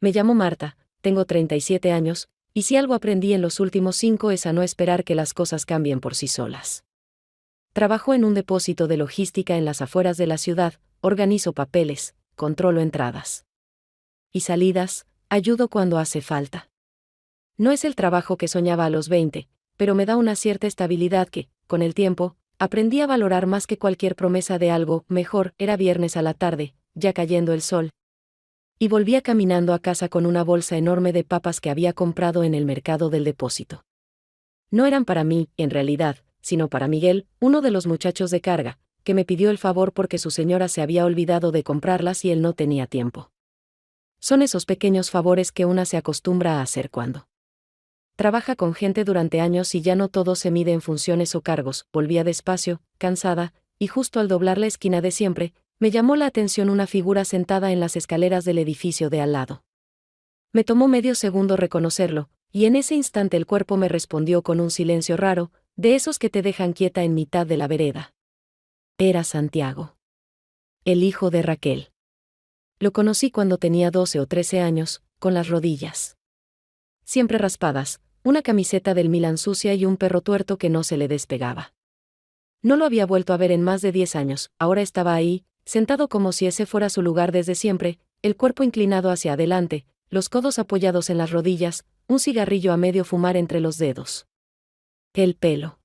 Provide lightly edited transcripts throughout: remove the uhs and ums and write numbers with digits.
Me llamo Marta, tengo 37 años, y si algo aprendí en los últimos 5 es a no esperar que las cosas cambien por sí solas. Trabajo en un depósito de logística en las afueras de la ciudad, organizo papeles, controlo entradas y salidas, ayudo cuando hace falta. No es el trabajo que soñaba a los 20, pero me da una cierta estabilidad que, con el tiempo, aprendí a valorar más que cualquier promesa de algo mejor. Era viernes a la tarde, ya cayendo el sol, y volvía caminando a casa con una bolsa enorme de papas que había comprado en el mercado del depósito. No eran para mí, en realidad, sino para Miguel, uno de los muchachos de carga, que me pidió el favor porque su señora se había olvidado de comprarlas y él no tenía tiempo. Son esos pequeños favores que una se acostumbra a hacer cuando trabaja con gente durante años y ya no todo se mide en funciones o cargos. Volvía despacio, cansada, y justo al doblar la esquina de siempre, me llamó la atención una figura sentada en las escaleras del edificio de al lado. Me tomó medio segundo reconocerlo, y en ese instante el cuerpo me respondió con un silencio raro, de esos que te dejan quieta en mitad de la vereda. Era Santiago, el hijo de Raquel. Lo conocí cuando tenía 12 o 13 años, con las rodillas siempre raspadas, una camiseta del Milan sucia y un perro tuerto que no se le despegaba. No lo había vuelto a ver en más de 10 años, ahora estaba ahí, sentado como si ese fuera su lugar desde siempre, el cuerpo inclinado hacia adelante, los codos apoyados en las rodillas, un cigarrillo a medio fumar entre los dedos. El pelo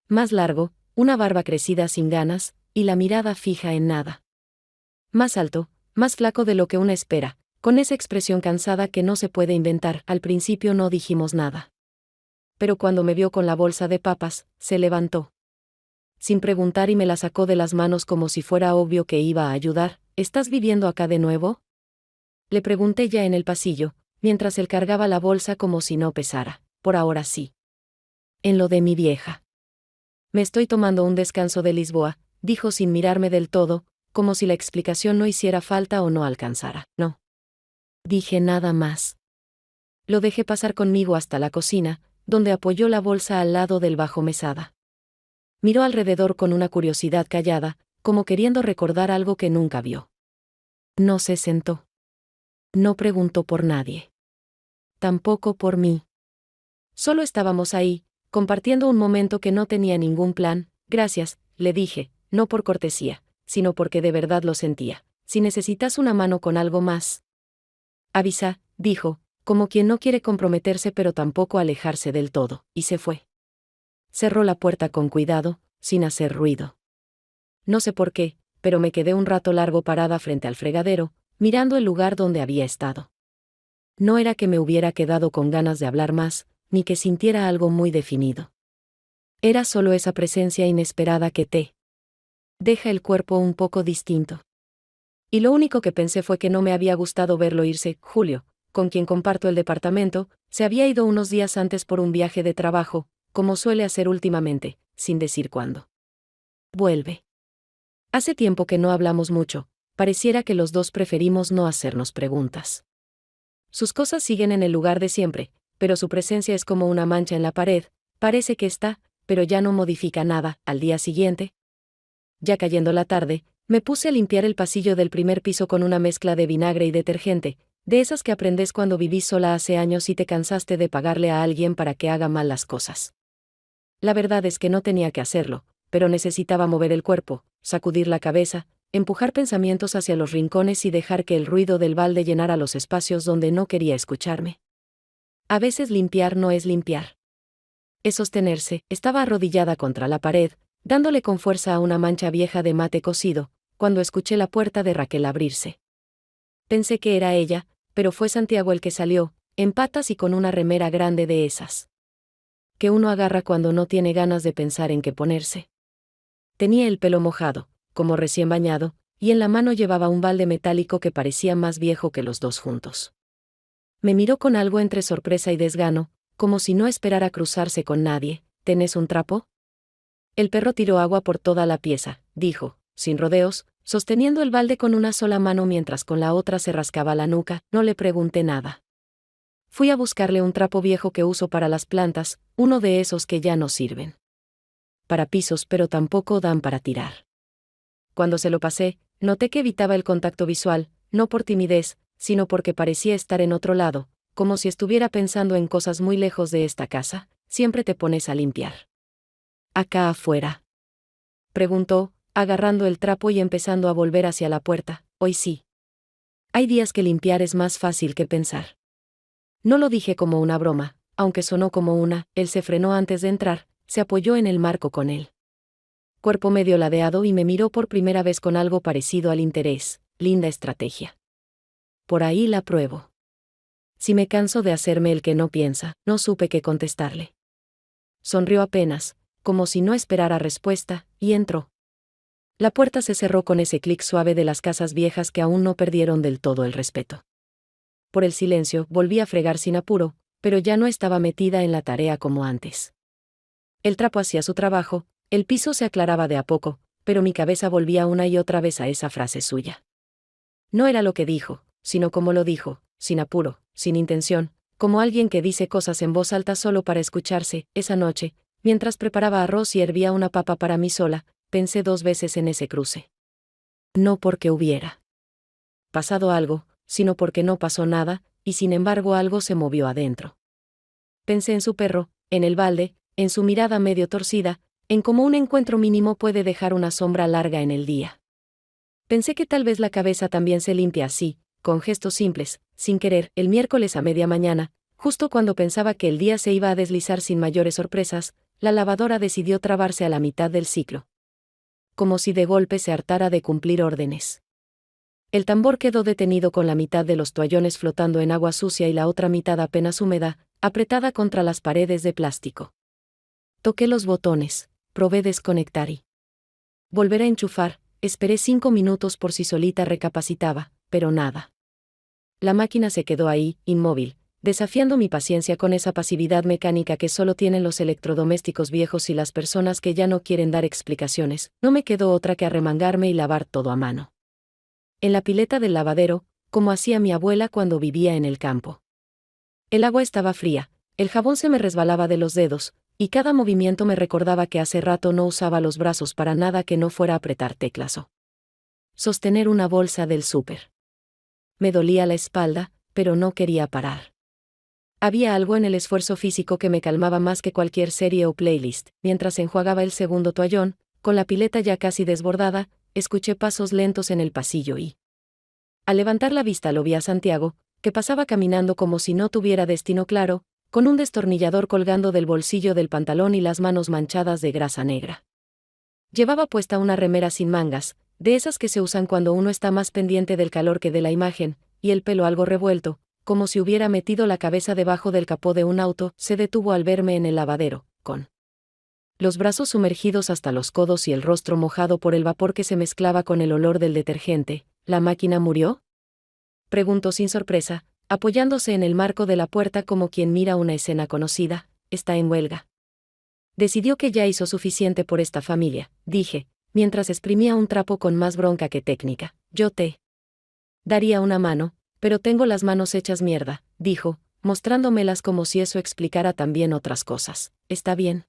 más largo, una barba crecida sin ganas, y la mirada fija en nada. Más alto, más flaco de lo que una espera, con esa expresión cansada que no se puede inventar. Al principio no dijimos nada. Pero cuando me vio con la bolsa de papas, se levantó sin preguntar y me la sacó de las manos como si fuera obvio que iba a ayudar. ¿Estás viviendo acá de nuevo?, le pregunté ya en el pasillo, mientras él cargaba la bolsa como si no pesara. Por ahora sí. En lo de mi vieja. Me estoy tomando un descanso de Lisboa, dijo sin mirarme del todo, como si la explicación no hiciera falta o no alcanzara. No dije nada más. Lo dejé pasar conmigo hasta la cocina, donde apoyó la bolsa al lado del bajo mesada. Miró alrededor con una curiosidad callada, como queriendo recordar algo que nunca vio. No se sentó. No preguntó por nadie. Tampoco por mí. Solo estábamos ahí, compartiendo un momento que no tenía ningún plan. Gracias, le dije, no por cortesía, sino porque de verdad lo sentía. Si necesitas una mano con algo más, avisa, dijo, como quien no quiere comprometerse pero tampoco alejarse del todo, y se fue. Cerró la puerta con cuidado, sin hacer ruido. No sé por qué, pero me quedé un rato largo parada frente al fregadero, mirando el lugar donde había estado. No era que me hubiera quedado con ganas de hablar más, ni que sintiera algo muy definido. Era solo esa presencia inesperada que te deja el cuerpo un poco distinto. Y lo único que pensé fue que no me había gustado verlo irse. Julio, con quien comparto el departamento, se había ido unos días antes por un viaje de trabajo, como suele hacer últimamente, sin decir cuándo vuelve. Hace tiempo que no hablamos mucho, pareciera que los dos preferimos no hacernos preguntas. Sus cosas siguen en el lugar de siempre, pero su presencia es como una mancha en la pared, parece que está, pero ya no modifica nada. Al día siguiente, ya cayendo la tarde, me puse a limpiar el pasillo del primer piso con una mezcla de vinagre y detergente, de esas que aprendes cuando vivís sola hace años y te cansaste de pagarle a alguien para que haga mal las cosas. La verdad es que no tenía que hacerlo, pero necesitaba mover el cuerpo, sacudir la cabeza, empujar pensamientos hacia los rincones y dejar que el ruido del balde llenara los espacios donde no quería escucharme. A veces limpiar no es limpiar. Es sostenerse. Estaba arrodillada contra la pared, dándole con fuerza a una mancha vieja de mate cocido, cuando escuché la puerta de Raquel abrirse. Pensé que era ella, pero fue Santiago el que salió, en patas y con una remera grande de esas que uno agarra cuando no tiene ganas de pensar en qué ponerse. Tenía el pelo mojado, como recién bañado, y en la mano llevaba un balde metálico que parecía más viejo que los dos juntos. Me miró con algo entre sorpresa y desgano, como si no esperara cruzarse con nadie. ¿Tenés un trapo? El perro tiró agua por toda la pieza, dijo, sin rodeos, sosteniendo el balde con una sola mano mientras con la otra se rascaba la nuca. No le pregunté nada. Fui a buscarle un trapo viejo que uso para las plantas, uno de esos que ya no sirven para pisos pero tampoco dan para tirar. Cuando se lo pasé, noté que evitaba el contacto visual, no por timidez, sino porque parecía estar en otro lado, como si estuviera pensando en cosas muy lejos de esta casa. Siempre te pones a limpiar. ¿Acá afuera?, preguntó, agarrando el trapo y empezando a volver hacia la puerta. Hoy sí. Hay días que limpiar es más fácil que pensar. No lo dije como una broma, aunque sonó como una. Él se frenó antes de entrar, se apoyó en el marco con él. Cuerpo medio ladeado y me miró por primera vez con algo parecido al interés. Linda estrategia. Por ahí la pruebo. Si me canso de hacerme el que no piensa, no supe qué contestarle. Sonrió apenas, como si no esperara respuesta, y entró. La puerta se cerró con ese clic suave de las casas viejas que aún no perdieron del todo el respeto. Por el silencio, volví a fregar sin apuro, pero ya no estaba metida en la tarea como antes. El trapo hacía su trabajo, el piso se aclaraba de a poco, pero mi cabeza volvía una y otra vez a esa frase suya. No era lo que dijo, sino como lo dijo, sin apuro, sin intención, como alguien que dice cosas en voz alta solo para escucharse. Esa noche, mientras preparaba arroz y hervía una papa para mí sola, pensé 2 veces en ese cruce. No porque hubiera pasado algo, sino porque no pasó nada, y sin embargo algo se movió adentro. Pensé en su perro, en el balde, en su mirada medio torcida, en cómo un encuentro mínimo puede dejar una sombra larga en el día. Pensé que tal vez la cabeza también se limpia así, con gestos simples, sin querer. El miércoles a media mañana, justo cuando pensaba que el día se iba a deslizar sin mayores sorpresas, la lavadora decidió trabarse a la mitad del ciclo. Como si de golpe se hartara de cumplir órdenes. El tambor quedó detenido con la mitad de los toallones flotando en agua sucia y la otra mitad apenas húmeda, apretada contra las paredes de plástico. Toqué los botones, probé desconectar y volver a enchufar. Esperé 5 minutos por si solita recapacitaba, pero nada. La máquina se quedó ahí, inmóvil, desafiando mi paciencia con esa pasividad mecánica que solo tienen los electrodomésticos viejos y las personas que ya no quieren dar explicaciones. No me quedó otra que arremangarme y lavar todo a mano. En la pileta del lavadero, como hacía mi abuela cuando vivía en el campo. El agua estaba fría, el jabón se me resbalaba de los dedos, y cada movimiento me recordaba que hace rato no usaba los brazos para nada que no fuera apretar teclas o sostener una bolsa del súper. Me dolía la espalda, pero no quería parar. Había algo en el esfuerzo físico que me calmaba más que cualquier serie o playlist. Mientras enjuagaba el segundo toallón, con la pileta ya casi desbordada, escuché pasos lentos en el pasillo y, al levantar la vista, lo vi a Santiago, que pasaba caminando como si no tuviera destino claro, con un destornillador colgando del bolsillo del pantalón y las manos manchadas de grasa negra. Llevaba puesta una remera sin mangas, de esas que se usan cuando uno está más pendiente del calor que de la imagen, y el pelo algo revuelto, como si hubiera metido la cabeza debajo del capó de un auto. Se detuvo al verme en el lavadero, con los brazos sumergidos hasta los codos y el rostro mojado por el vapor que se mezclaba con el olor del detergente. ¿La máquina murió?, preguntó sin sorpresa, apoyándose en el marco de la puerta como quien mira una escena conocida. Está en huelga. Decidió que ya hizo suficiente por esta familia, dije, mientras exprimía un trapo con más bronca que técnica. Yo te daría una mano, pero tengo las manos hechas mierda, dijo, mostrándomelas como si eso explicara también otras cosas. ¿Está bien?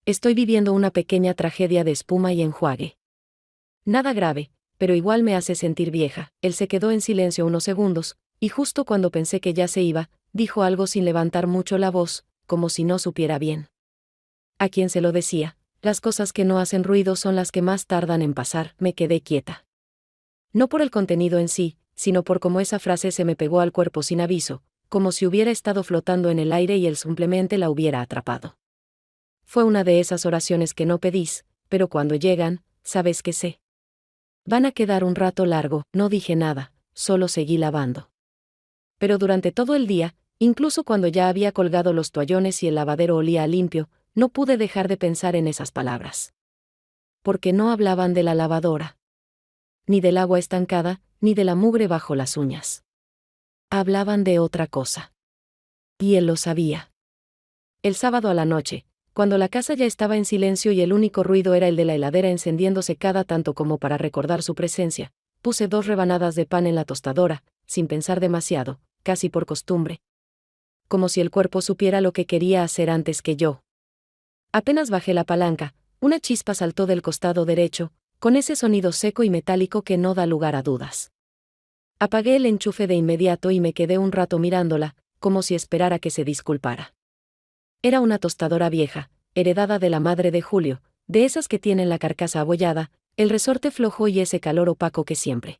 Estoy viviendo una pequeña tragedia de espuma y enjuague. Nada grave, pero igual me hace sentir vieja. Él se quedó en silencio unos segundos, y justo cuando pensé que ya se iba, dijo algo sin levantar mucho la voz, como si no supiera bien a quién se lo decía. Las cosas que no hacen ruido son las que más tardan en pasar. Me quedé quieta. No por el contenido en sí, sino por cómo esa frase se me pegó al cuerpo sin aviso, como si hubiera estado flotando en el aire y él simplemente la hubiera atrapado. Fue una de esas oraciones que no pedís, pero cuando llegan, sabes que se van a quedar un rato largo. No dije nada, solo seguí lavando. Pero durante todo el día, incluso cuando ya había colgado los toallones y el lavadero olía a limpio, no pude dejar de pensar en esas palabras. Porque no hablaban de la lavadora, ni del agua estancada, ni de la mugre bajo las uñas. Hablaban de otra cosa. Y él lo sabía. El sábado a la noche, cuando la casa ya estaba en silencio y el único ruido era el de la heladera encendiéndose cada tanto como para recordar su presencia, puse 2 rebanadas de pan en la tostadora, sin pensar demasiado, casi por costumbre. Como si el cuerpo supiera lo que quería hacer antes que yo. Apenas bajé la palanca, una chispa saltó del costado derecho, con ese sonido seco y metálico que no da lugar a dudas. Apagué el enchufe de inmediato y me quedé un rato mirándola, como si esperara que se disculpara. Era una tostadora vieja, heredada de la madre de Julio, de esas que tienen la carcasa abollada, el resorte flojo y ese calor opaco que siempre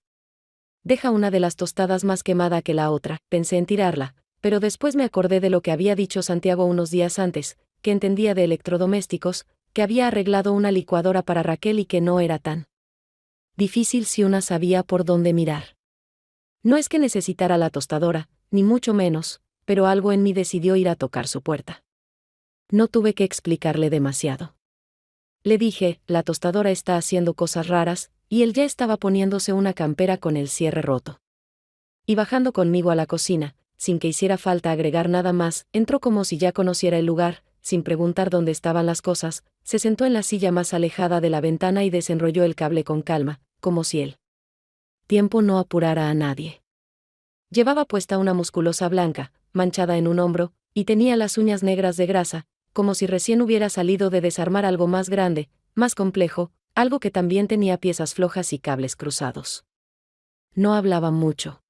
deja una de las tostadas más quemada que la otra. Pensé en tirarla, pero después me acordé de lo que había dicho Santiago unos días antes, que entendía de electrodomésticos, que había arreglado una licuadora para Raquel y que no era tan difícil si una sabía por dónde mirar. No es que necesitara la tostadora, ni mucho menos, pero algo en mí decidió ir a tocar su puerta. No tuve que explicarle demasiado. Le dije, la tostadora está haciendo cosas raras, y él ya estaba poniéndose una campera con el cierre roto. Y bajando conmigo a la cocina, sin que hiciera falta agregar nada más, entró como si ya conociera el lugar, sin preguntar dónde estaban las cosas, se sentó en la silla más alejada de la ventana y desenrolló el cable con calma, como si el tiempo no apurara a nadie. Llevaba puesta una musculosa blanca, manchada en un hombro, y tenía las uñas negras de grasa, como si recién hubiera salido de desarmar algo más grande, más complejo, algo que también tenía piezas flojas y cables cruzados. No hablaba mucho.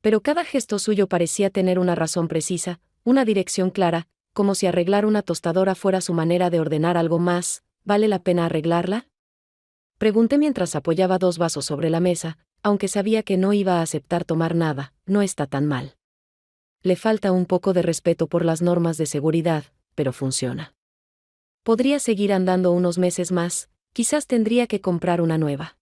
Pero cada gesto suyo parecía tener una razón precisa, una dirección clara, como si arreglar una tostadora fuera su manera de ordenar algo más. ¿Vale la pena arreglarla?, pregunté mientras apoyaba 2 vasos sobre la mesa, aunque sabía que no iba a aceptar tomar nada. No está tan mal. Le falta un poco de respeto por las normas de seguridad, pero funciona. Podría seguir andando unos meses más, quizás tendría que comprar una nueva.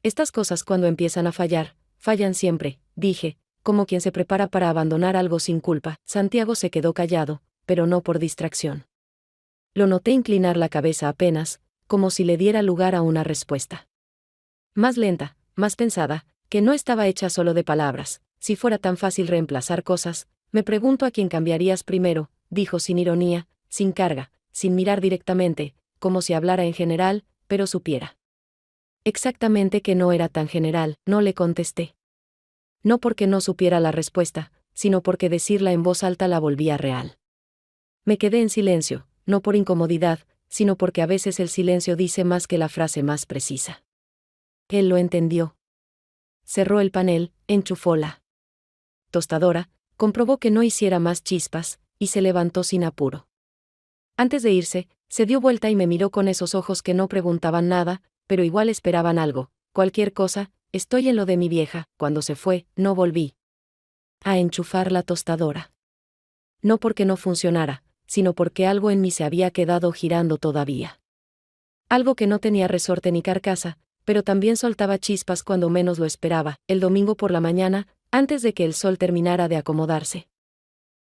Estas cosas cuando empiezan a fallar, fallan siempre, dije, como quien se prepara para abandonar algo sin culpa. Santiago se quedó callado, pero no por distracción. Lo noté inclinar la cabeza apenas, como si le diera lugar a una respuesta. Más lenta, más pensada, que no estaba hecha solo de palabras. Si fuera tan fácil reemplazar cosas, me pregunto a quién cambiarías primero, dijo sin ironía, sin carga, sin mirar directamente, como si hablara en general, pero supiera exactamente que no era tan general. No le contesté. No porque no supiera la respuesta, sino porque decirla en voz alta la volvía real. Me quedé en silencio, no por incomodidad, sino porque a veces el silencio dice más que la frase más precisa. Él lo entendió. Cerró el panel, enchufó la tostadora, comprobó que no hiciera más chispas, y se levantó sin apuro. Antes de irse, se dio vuelta y me miró con esos ojos que no preguntaban nada, pero igual esperaban algo, cualquier cosa. Estoy en lo de mi vieja. Cuando se fue, no volví a enchufar la tostadora. No porque no funcionara, sino porque algo en mí se había quedado girando todavía. Algo que no tenía resorte ni carcasa, pero también soltaba chispas cuando menos lo esperaba. El domingo por la mañana, antes de que el sol terminara de acomodarse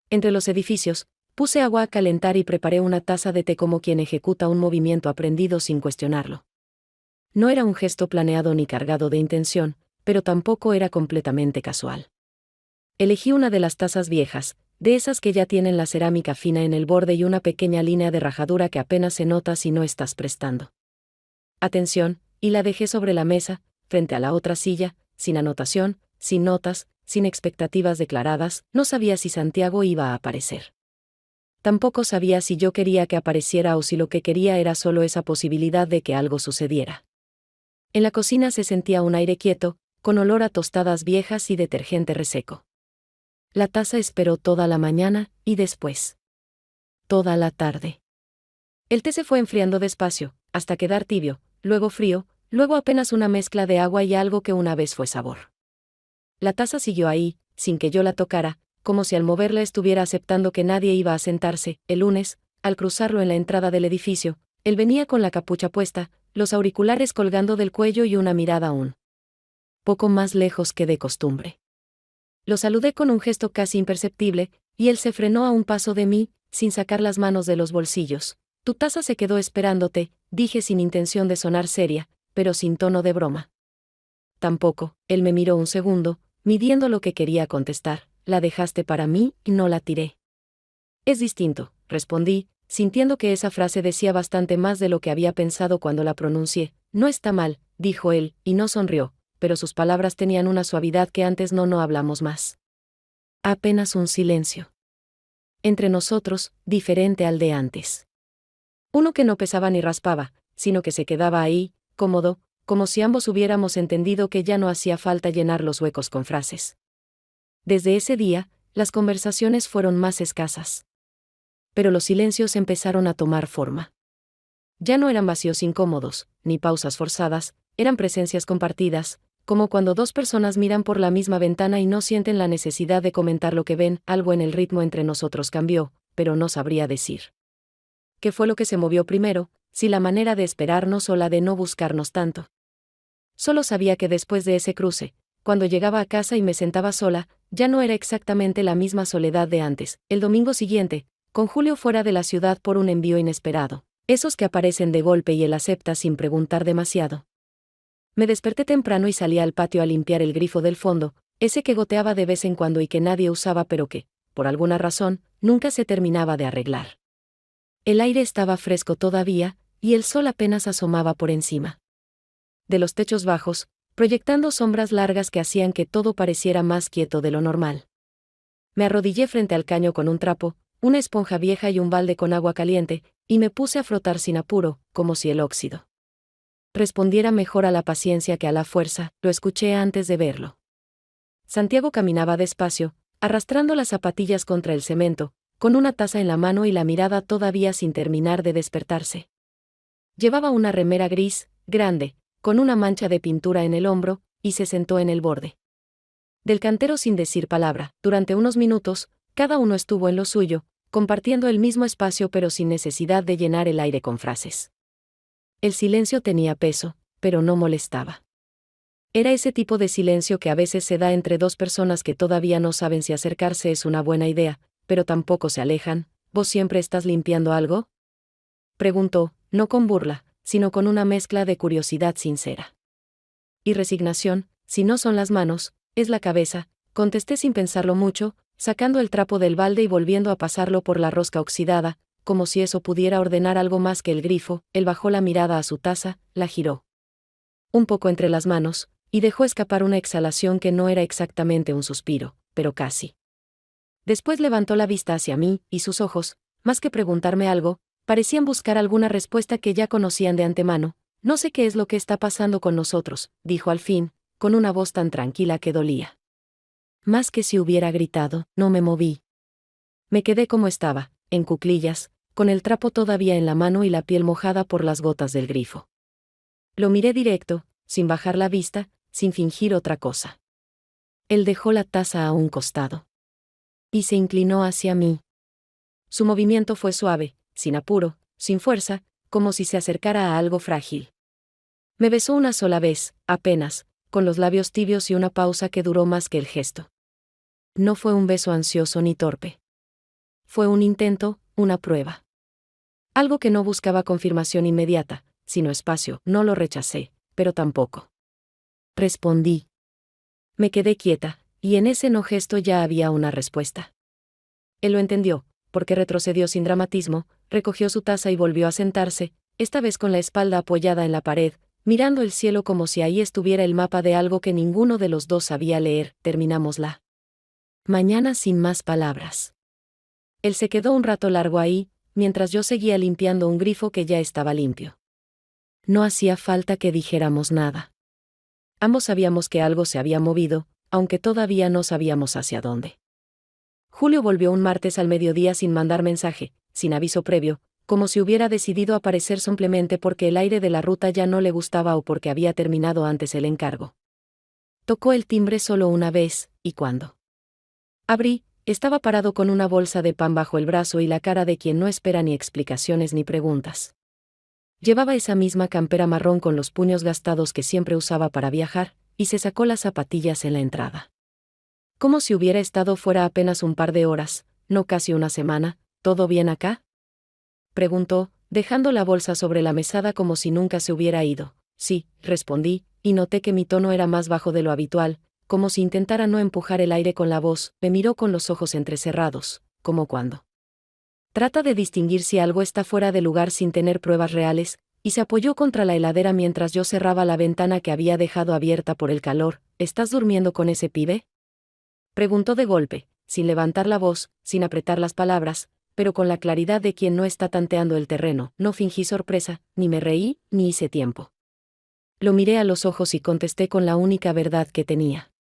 entre los edificios, puse agua a calentar y preparé una taza de té como quien ejecuta un movimiento aprendido sin cuestionarlo. No era un gesto planeado ni cargado de intención, pero tampoco era completamente casual. Elegí una de las tazas viejas, de esas que ya tienen la cerámica fina en el borde y una pequeña línea de rajadura que apenas se nota si no estás prestando atención, y la dejé sobre la mesa, frente a la otra silla, sin anotación, sin notas, sin expectativas declaradas. No sabía si Santiago iba a aparecer. Tampoco sabía si yo quería que apareciera o si lo que quería era solo esa posibilidad de que algo sucediera. En la cocina se sentía un aire quieto, con olor a tostadas viejas y detergente reseco. La taza esperó toda la mañana, y después toda la tarde. El té se fue enfriando despacio, hasta quedar tibio, luego frío, luego apenas una mezcla de agua y algo que una vez fue sabor. La taza siguió ahí, sin que yo la tocara, como si al moverla estuviera aceptando que nadie iba a sentarse. El lunes, al cruzarlo en la entrada del edificio, él venía con la capucha puesta, los auriculares colgando del cuello y una mirada un poco más lejos que de costumbre. Lo saludé con un gesto casi imperceptible, y él se frenó a un paso de mí, sin sacar las manos de los bolsillos. Tu taza se quedó esperándote, dije sin intención de sonar seria, pero sin tono de broma. Tampoco. Él me miró un segundo, midiendo lo que quería contestar. La dejaste para mí y no la tiré. Es distinto, respondí, sintiendo que esa frase decía bastante más de lo que había pensado cuando la pronuncié. No está mal, dijo él, y no sonrió, pero sus palabras tenían una suavidad que antes no hablamos más. Apenas un silencio. Entre nosotros, diferente al de antes. Uno que no pesaba ni raspaba, sino que se quedaba ahí, cómodo, como si ambos hubiéramos entendido que ya no hacía falta llenar los huecos con frases. Desde ese día, las conversaciones fueron más escasas. Pero los silencios empezaron a tomar forma. Ya no eran vacíos incómodos, ni pausas forzadas, eran presencias compartidas, como cuando dos personas miran por la misma ventana y no sienten la necesidad de comentar lo que ven. Algo en el ritmo entre nosotros cambió, pero no sabría decir qué fue lo que se movió primero, si la manera de esperarnos o la de no buscarnos tanto. Solo sabía que después de ese cruce, cuando llegaba a casa y me sentaba sola, ya no era exactamente la misma soledad de antes. El domingo siguiente, con Julio fuera de la ciudad por un envío inesperado, esos que aparecen de golpe y él acepta sin preguntar demasiado. Me desperté temprano y salí al patio a limpiar el grifo del fondo, ese que goteaba de vez en cuando y que nadie usaba pero que, por alguna razón, nunca se terminaba de arreglar. El aire estaba fresco todavía, y el sol apenas asomaba por encima de los techos bajos, proyectando sombras largas que hacían que todo pareciera más quieto de lo normal. Me arrodillé frente al caño con un trapo, una esponja vieja y un balde con agua caliente, y me puse a frotar sin apuro, como si el óxido respondiera mejor a la paciencia que a la fuerza. Lo escuché antes de verlo. Santiago caminaba despacio, arrastrando las zapatillas contra el cemento, con una taza en la mano y la mirada todavía sin terminar de despertarse. Llevaba una remera gris, grande, con una mancha de pintura en el hombro, y se sentó en el borde del cantero sin decir palabra. Durante unos minutos, cada uno estuvo en lo suyo, compartiendo el mismo espacio pero sin necesidad de llenar el aire con frases. El silencio tenía peso, pero no molestaba. Era ese tipo de silencio que a veces se da entre dos personas que todavía no saben si acercarse es una buena idea, pero tampoco se alejan. ¿Vos siempre estás limpiando algo?, preguntó, no con burla, sino con una mezcla de curiosidad sincera y resignación. Si no son las manos, es la cabeza, contesté sin pensarlo mucho, sacando el trapo del balde y volviendo a pasarlo por la rosca oxidada, como si eso pudiera ordenar algo más que el grifo. Él bajó la mirada a su taza, la giró un poco entre las manos, y dejó escapar una exhalación que no era exactamente un suspiro, pero casi. Después levantó la vista hacia mí, y sus ojos, más que preguntarme algo, parecían buscar alguna respuesta que ya conocían de antemano. No sé qué es lo que está pasando con nosotros, dijo al fin, con una voz tan tranquila que dolía. Más que si hubiera gritado. No me moví. Me quedé como estaba, en cuclillas, con el trapo todavía en la mano y la piel mojada por las gotas del grifo. Lo miré directo, sin bajar la vista, sin fingir otra cosa. Él dejó la taza a un costado y se inclinó hacia mí. Su movimiento fue suave, sin apuro, sin fuerza, como si se acercara a algo frágil. Me besó una sola vez, apenas, con los labios tibios y una pausa que duró más que el gesto. No fue un beso ansioso ni torpe. Fue un intento, una prueba. Algo que no buscaba confirmación inmediata, sino espacio. No lo rechacé, pero tampoco respondí. Me quedé quieta, y en ese no gesto ya había una respuesta. Él lo entendió, porque retrocedió sin dramatismo, recogió su taza y volvió a sentarse, esta vez con la espalda apoyada en la pared, mirando el cielo como si ahí estuviera el mapa de algo que ninguno de los dos sabía leer. Terminamos la mañana sin más palabras. Él se quedó un rato largo ahí, mientras yo seguía limpiando un grifo que ya estaba limpio. No hacía falta que dijéramos nada. Ambos sabíamos que algo se había movido, aunque todavía no sabíamos hacia dónde. Julio volvió un martes al mediodía sin mandar mensaje, sin aviso previo, como si hubiera decidido aparecer simplemente porque el aire de la ruta ya no le gustaba o porque había terminado antes el encargo. Tocó el timbre solo una vez, y cuando abrí, estaba parado con una bolsa de pan bajo el brazo y la cara de quien no espera ni explicaciones ni preguntas. Llevaba esa misma campera marrón con los puños gastados que siempre usaba para viajar, y se sacó las zapatillas en la entrada. Como si hubiera estado fuera apenas un par de horas, no casi una semana. ¿Todo bien acá?, preguntó, dejando la bolsa sobre la mesada como si nunca se hubiera ido. Sí, respondí, y noté que mi tono era más bajo de lo habitual, como si intentara no empujar el aire con la voz. Me miró con los ojos entrecerrados, como cuando trata de distinguir si algo está fuera de lugar sin tener pruebas reales, y se apoyó contra la heladera mientras yo cerraba la ventana que había dejado abierta por el calor. ¿Estás durmiendo con ese pibe?, preguntó de golpe, sin levantar la voz, sin apretar las palabras, pero con la claridad de quien no está tanteando el terreno. No fingí sorpresa, ni me reí, ni hice tiempo Lo miré a los ojos y contesté con la única verdad que tenía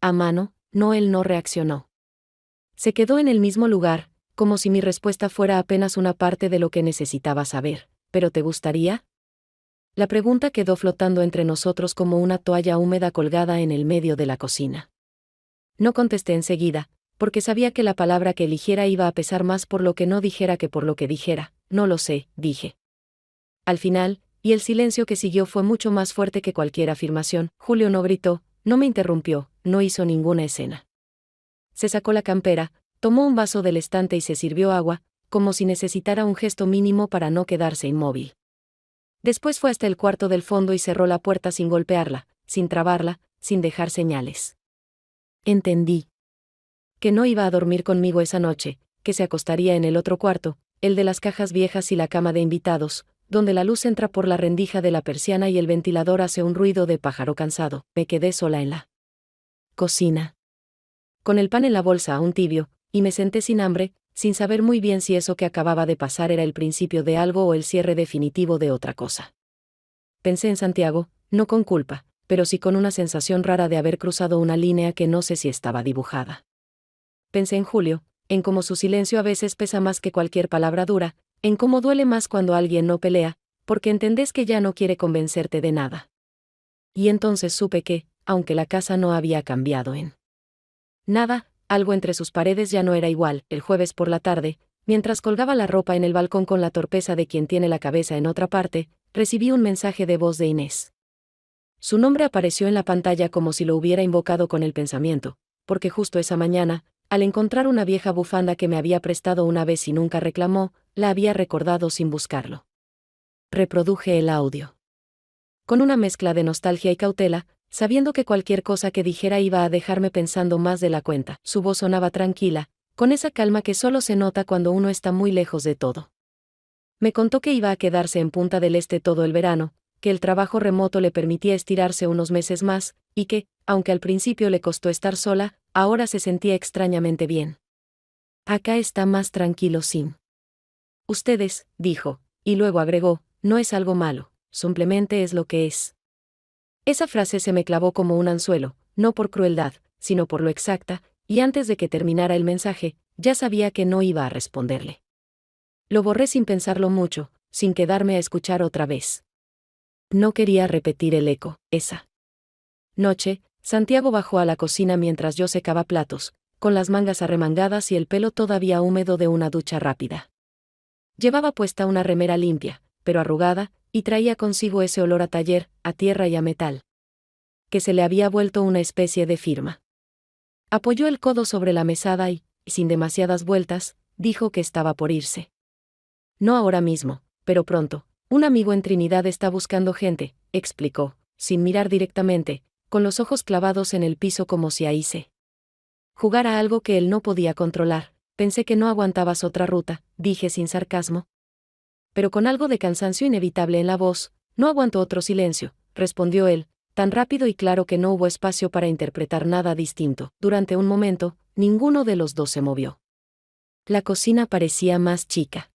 a mano. No, él no reaccionó. Se quedó en el mismo lugar, como si mi respuesta fuera apenas una parte de lo que necesitaba saber. ¿Pero te gustaría? La pregunta quedó flotando entre nosotros como una toalla húmeda colgada en el medio de la cocina. No contesté enseguida, porque sabía que la palabra que eligiera iba a pesar más por lo que no dijera que por lo que dijera. No lo sé, dije. Al final, y el silencio que siguió fue mucho más fuerte que cualquier afirmación. Julio no gritó, no me interrumpió, no hizo ninguna escena. Se sacó la campera, tomó un vaso del estante y se sirvió agua, como si necesitara un gesto mínimo para no quedarse inmóvil. Después fue hasta el cuarto del fondo y cerró la puerta sin golpearla, sin trabarla, sin dejar señales. Entendí que no iba a dormir conmigo esa noche, que se acostaría en el otro cuarto, el de las cajas viejas y la cama de invitados, donde la luz entra por la rendija de la persiana y el ventilador hace un ruido de pájaro cansado. Me quedé sola en la cocina, con el pan en la bolsa aún tibio, y me senté sin hambre, sin saber muy bien si eso que acababa de pasar era el principio de algo o el cierre definitivo de otra cosa. Pensé en Santiago, no con culpa, pero sí con una sensación rara de haber cruzado una línea que no sé si estaba dibujada. Pensé en Julio, en cómo su silencio a veces pesa más que cualquier palabra dura, en cómo duele más cuando alguien no pelea, porque entendés que ya no quiere convencerte de nada. Y entonces supe que, aunque la casa no había cambiado en nada, algo entre sus paredes ya no era igual. El jueves por la tarde, mientras colgaba la ropa en el balcón con la torpeza de quien tiene la cabeza en otra parte, recibí un mensaje de voz de Inés. Su nombre apareció en la pantalla como si lo hubiera invocado con el pensamiento, porque justo esa mañana, al encontrar una vieja bufanda que me había prestado una vez y nunca reclamó, la había recordado sin buscarlo. Reproduje el audio. Con una mezcla de nostalgia y cautela, sabiendo que cualquier cosa que dijera iba a dejarme pensando más de la cuenta. Su voz sonaba tranquila, con esa calma que solo se nota cuando uno está muy lejos de todo. Me contó que iba a quedarse en Punta del Este todo el verano, que el trabajo remoto le permitía estirarse unos meses más, y que, aunque al principio le costó estar sola, ahora se sentía extrañamente bien. Acá está más tranquilo sin ustedes, dijo, y luego agregó, no es algo malo, simplemente es lo que es. Esa frase se me clavó como un anzuelo, no por crueldad, sino por lo exacta, y antes de que terminara el mensaje, ya sabía que no iba a responderle. Lo borré sin pensarlo mucho, sin quedarme a escuchar otra vez. No quería repetir el eco. Esa noche, Santiago bajó a la cocina mientras yo secaba platos, con las mangas arremangadas y el pelo todavía húmedo de una ducha rápida. Llevaba puesta una remera limpia, pero arrugada, y traía consigo ese olor a taller, a tierra y a metal, que se le había vuelto una especie de firma. Apoyó el codo sobre la mesada y, sin demasiadas vueltas, dijo que estaba por irse. No ahora mismo, pero pronto. Un amigo en Trinidad está buscando gente, explicó, sin mirar directamente, con los ojos clavados en el piso como si ahí se jugara algo que él no podía controlar. Pensé que no aguantabas otra ruta, dije sin sarcasmo. Pero con algo de cansancio inevitable en la voz. No aguanto otro silencio, respondió él, tan rápido y claro que no hubo espacio para interpretar nada distinto. Durante un momento, ninguno de los dos se movió. La cocina parecía más chica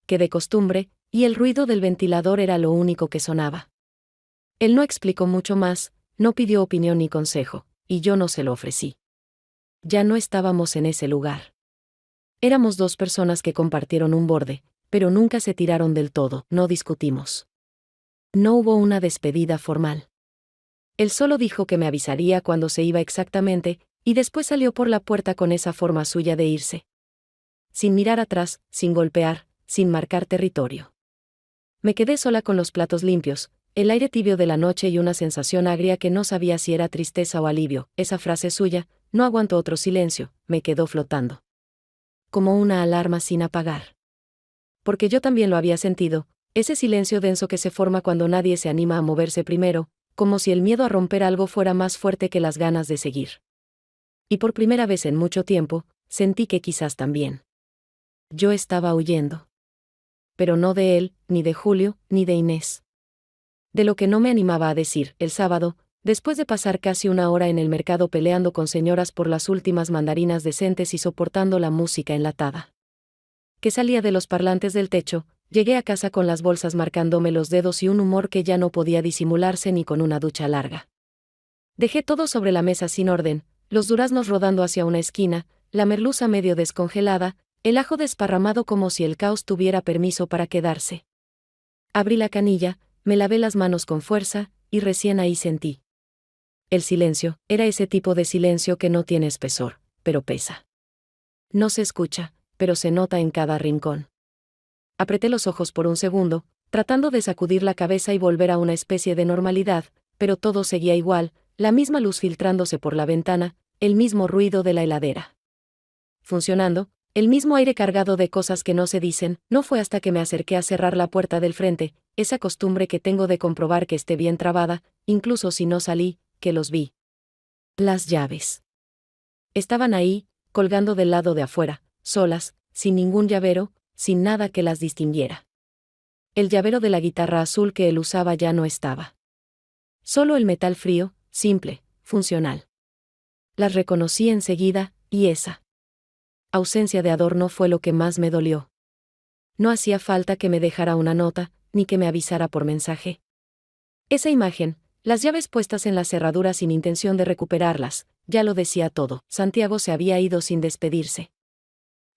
que de costumbre, y el ruido del ventilador era lo único que sonaba. Él no explicó mucho más, no pidió opinión ni consejo, y yo no se lo ofrecí. Ya no estábamos en ese lugar. Éramos dos personas que compartieron un borde, pero nunca se tiraron del todo. No discutimos. No hubo una despedida formal. Él solo dijo que me avisaría cuando se iba exactamente, y después salió por la puerta con esa forma suya de irse. Sin mirar atrás, sin golpear, sin marcar territorio. Me quedé sola con los platos limpios, el aire tibio de la noche y una sensación agria que no sabía si era tristeza o alivio. Esa frase suya, no aguantó otro silencio, me quedó flotando. Como una alarma sin apagar. Porque yo también lo había sentido, ese silencio denso que se forma cuando nadie se anima a moverse primero, como si el miedo a romper algo fuera más fuerte que las ganas de seguir. Y por primera vez en mucho tiempo, sentí que quizás también yo estaba huyendo. Pero no de él, ni de Julio, ni de Inés. De lo que no me animaba a decir. El sábado, después de pasar casi una hora en el mercado peleando con señoras por las últimas mandarinas decentes y soportando la música enlatada que salía de los parlantes del techo, llegué a casa con las bolsas marcándome los dedos y un humor que ya no podía disimularse ni con una ducha larga. Dejé todo sobre la mesa sin orden, los duraznos rodando hacia una esquina, la merluza medio descongelada, el ajo desparramado como si el caos tuviera permiso para quedarse. Abrí la canilla, me lavé las manos con fuerza, y recién ahí sentí. El silencio, era ese tipo de silencio que no tiene espesor, pero pesa. No se escucha, pero se nota en cada rincón. Apreté los ojos por un segundo, tratando de sacudir la cabeza y volver a una especie de normalidad, pero todo seguía igual, la misma luz filtrándose por la ventana, el mismo ruido de la heladera funcionando, el mismo aire cargado de cosas que no se dicen. No fue hasta que me acerqué a cerrar la puerta del frente, esa costumbre que tengo de comprobar que esté bien trabada, incluso si no salí, que los vi. Las llaves. Estaban ahí, colgando del lado de afuera, solas, sin ningún llavero, sin nada que las distinguiera. El llavero de la guitarra azul que él usaba ya no estaba. Solo el metal frío, simple, funcional. Las reconocí enseguida, y esa ausencia de adorno fue lo que más me dolió. No hacía falta que me dejara una nota, ni que me avisara por mensaje. Esa imagen, las llaves puestas en la cerradura sin intención de recuperarlas, ya lo decía todo. Santiago se había ido sin despedirse.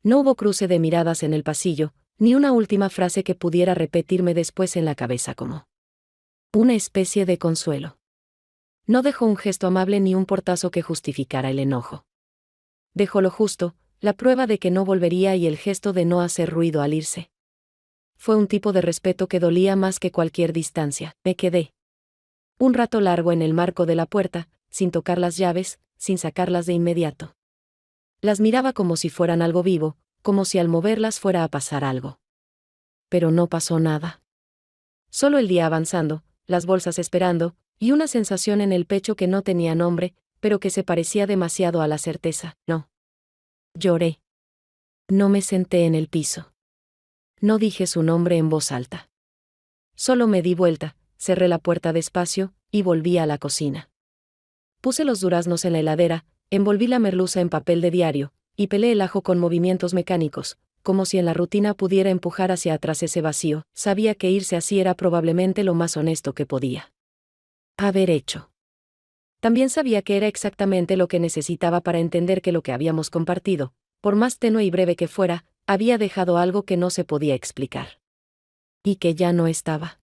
No hubo cruce de miradas en el pasillo, ni una última frase que pudiera repetirme después en la cabeza como una especie de consuelo. No dejó un gesto amable ni un portazo que justificara el enojo. Dejó lo justo, la prueba de que no volvería y el gesto de no hacer ruido al irse. Fue un tipo de respeto que dolía más que cualquier distancia. Me quedé un rato largo en el marco de la puerta, sin tocar las llaves, sin sacarlas de inmediato. Las miraba como si fueran algo vivo, como si al moverlas fuera a pasar algo. Pero no pasó nada. Solo el día avanzando, las bolsas esperando, y una sensación en el pecho que no tenía nombre, pero que se parecía demasiado a la certeza. No. Lloré. No me senté en el piso. No dije su nombre en voz alta. Solo me di vuelta, cerré la puerta despacio, y volví a la cocina. Puse los duraznos en la heladera, envolví la merluza en papel de diario, y pelé el ajo con movimientos mecánicos, como si en la rutina pudiera empujar hacia atrás ese vacío. Sabía que irse así era probablemente lo más honesto que podía haber hecho. También sabía que era exactamente lo que necesitaba para entender que lo que habíamos compartido, por más tenue y breve que fuera, había dejado algo que no se podía explicar. Y que ya no estaba.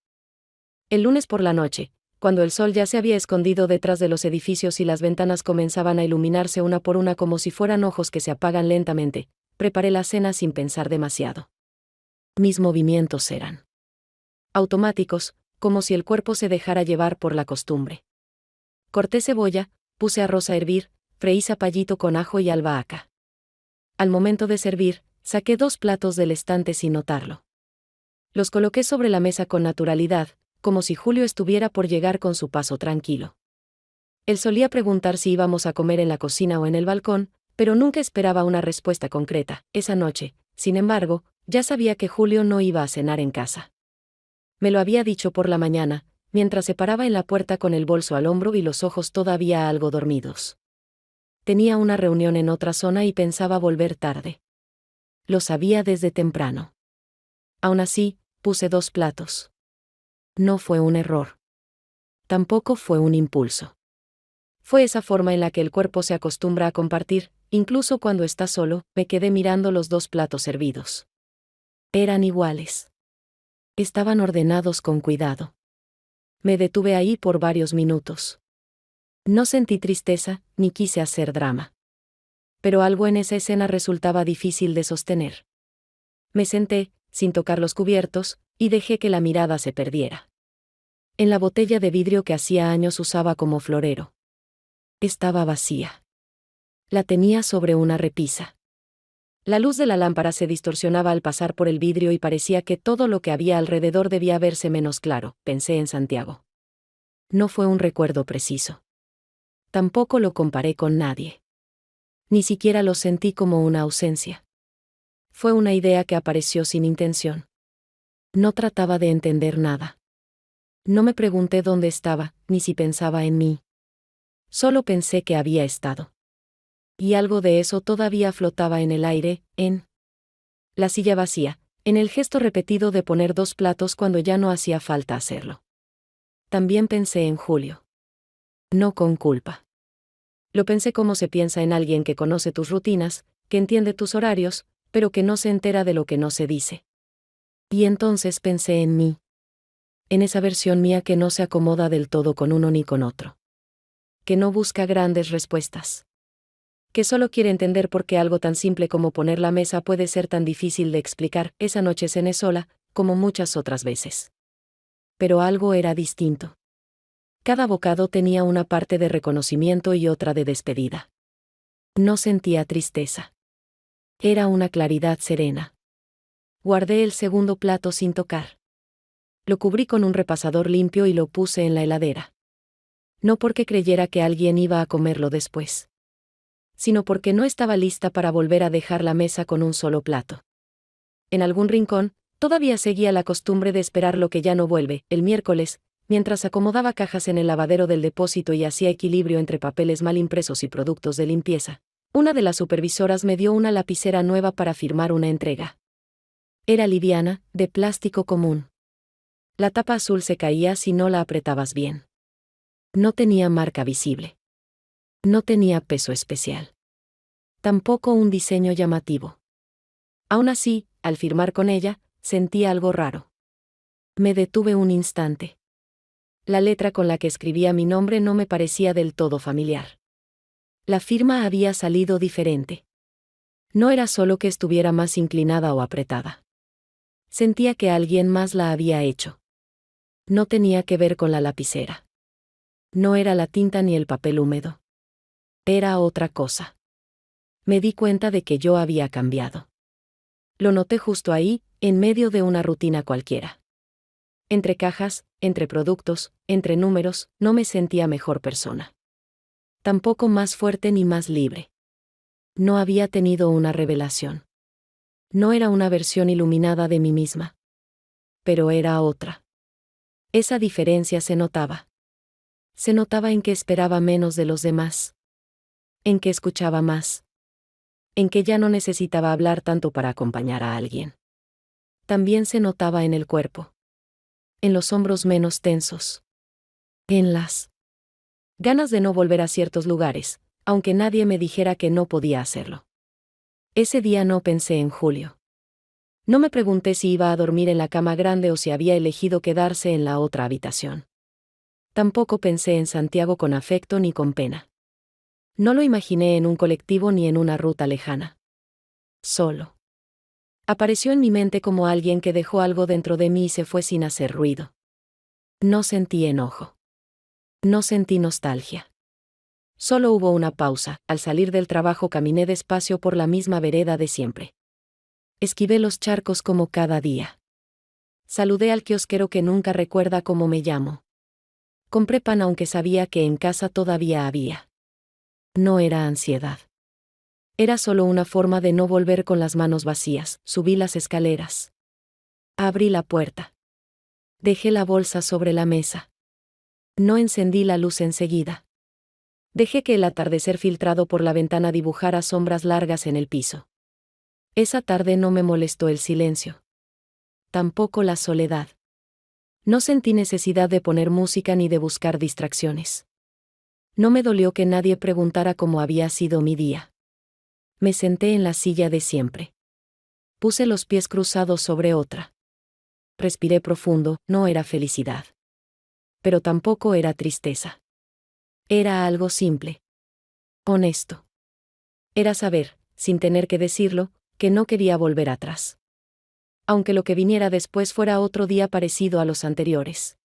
El lunes por la noche, cuando el sol ya se había escondido detrás de los edificios y las ventanas comenzaban a iluminarse una por una como si fueran ojos que se apagan lentamente, preparé la cena sin pensar demasiado. Mis movimientos eran automáticos, como si el cuerpo se dejara llevar por la costumbre. Corté cebolla, puse arroz a hervir, freí zapallito con ajo y albahaca. Al momento de servir, saqué 2 platos del estante sin notarlo. Los coloqué sobre la mesa con naturalidad, como si Julio estuviera por llegar con su paso tranquilo. Él solía preguntar si íbamos a comer en la cocina o en el balcón, pero nunca esperaba una respuesta concreta. Esa noche, sin embargo, ya sabía que Julio no iba a cenar en casa. Me lo había dicho por la mañana, mientras se paraba en la puerta con el bolso al hombro y los ojos todavía algo dormidos. Tenía una reunión en otra zona y pensaba volver tarde. Lo sabía desde temprano. Aún así, puse 2 platos. No fue un error. Tampoco fue un impulso. Fue esa forma en la que el cuerpo se acostumbra a compartir, incluso cuando está solo. Me quedé mirando los 2 platos servidos. Eran iguales. Estaban ordenados con cuidado. Me detuve ahí por varios minutos. No sentí tristeza, ni quise hacer drama. Pero algo en esa escena resultaba difícil de sostener. Me senté, sin tocar los cubiertos, y dejé que la mirada se perdiera en la botella de vidrio que hacía años usaba como florero. Estaba vacía. La tenía sobre una repisa. La luz de la lámpara se distorsionaba al pasar por el vidrio y parecía que todo lo que había alrededor debía verse menos claro. Pensé en Santiago. No fue un recuerdo preciso. Tampoco lo comparé con nadie. Ni siquiera lo sentí como una ausencia. Fue una idea que apareció sin intención. No trataba de entender nada. No me pregunté dónde estaba, ni si pensaba en mí. Solo pensé que había estado. Y algo de eso todavía flotaba en el aire, en la silla vacía, En el gesto repetido de poner 2 platos cuando ya no hacía falta hacerlo. También pensé en Julio. No con culpa. Lo pensé como se piensa en alguien que conoce tus rutinas, que entiende tus horarios, pero que no se entera de lo que no se dice. Y entonces pensé en mí. En esa versión mía que no se acomoda del todo con uno ni con otro. Que no busca grandes respuestas. Que solo quiere entender por qué algo tan simple como poner la mesa puede ser tan difícil de explicar. Esa noche cené sola, como muchas otras veces. Pero algo era distinto. Cada bocado tenía una parte de reconocimiento y otra de despedida. No sentía tristeza. Era una claridad serena. Guardé el segundo plato sin tocar. Lo cubrí con un repasador limpio y lo puse en la heladera. No porque creyera que alguien iba a comerlo después, sino porque no estaba lista para volver a dejar la mesa con un solo plato. En algún rincón, todavía seguía la costumbre de esperar lo que ya no vuelve. El miércoles, mientras acomodaba cajas en el lavadero del depósito y hacía equilibrio entre papeles mal impresos y productos de limpieza, una de las supervisoras me dio una lapicera nueva para firmar una entrega. Era liviana, de plástico común. La tapa azul se caía si no la apretabas bien. No tenía marca visible. No tenía peso especial. Tampoco un diseño llamativo. Aún así, al firmar con ella, sentí algo raro. Me detuve un instante. La letra con la que escribía mi nombre no me parecía del todo familiar. La firma había salido diferente. No era solo que estuviera más inclinada o apretada. Sentía que alguien más la había hecho. No tenía que ver con la lapicera. No era la tinta ni el papel húmedo. Era otra cosa. Me di cuenta de que yo había cambiado. Lo noté justo ahí, en medio de una rutina cualquiera. Entre cajas, entre productos, entre números, no me sentía mejor persona. Tampoco más fuerte ni más libre. No había tenido una revelación. No era una versión iluminada de mí misma. Pero era otra. Esa diferencia se notaba. Se notaba en que esperaba menos de los demás. En que escuchaba más. En que ya no necesitaba hablar tanto para acompañar a alguien. También se notaba en el cuerpo. En los hombros menos tensos. En las ganas de no volver a ciertos lugares, aunque nadie me dijera que no podía hacerlo. Ese día no pensé en Julio. No me pregunté si iba a dormir en la cama grande o si había elegido quedarse en la otra habitación. Tampoco pensé en Santiago con afecto ni con pena. No lo imaginé en un colectivo ni en una ruta lejana. Solo. Apareció en mi mente como alguien que dejó algo dentro de mí y se fue sin hacer ruido. No sentí enojo. No sentí nostalgia. Solo hubo una pausa. Al salir del trabajo caminé despacio por la misma vereda de siempre. Esquivé los charcos como cada día. Saludé al kiosquero que nunca recuerda cómo me llamo. Compré pan aunque sabía que en casa todavía había. No era ansiedad. Era solo una forma de no volver con las manos vacías. Subí las escaleras. Abrí la puerta. Dejé la bolsa sobre la mesa. No encendí la luz enseguida. Dejé que el atardecer filtrado por la ventana dibujara sombras largas en el piso. Esa tarde no me molestó el silencio. Tampoco la soledad. No sentí necesidad de poner música ni de buscar distracciones. No me dolió que nadie preguntara cómo había sido mi día. Me senté en la silla de siempre. Puse los pies cruzados sobre otra. Respiré profundo. No era felicidad. Pero tampoco era tristeza. Era algo simple. Honesto. Era saber, sin tener que decirlo, que no quería volver atrás. Aunque lo que viniera después fuera otro día parecido a los anteriores.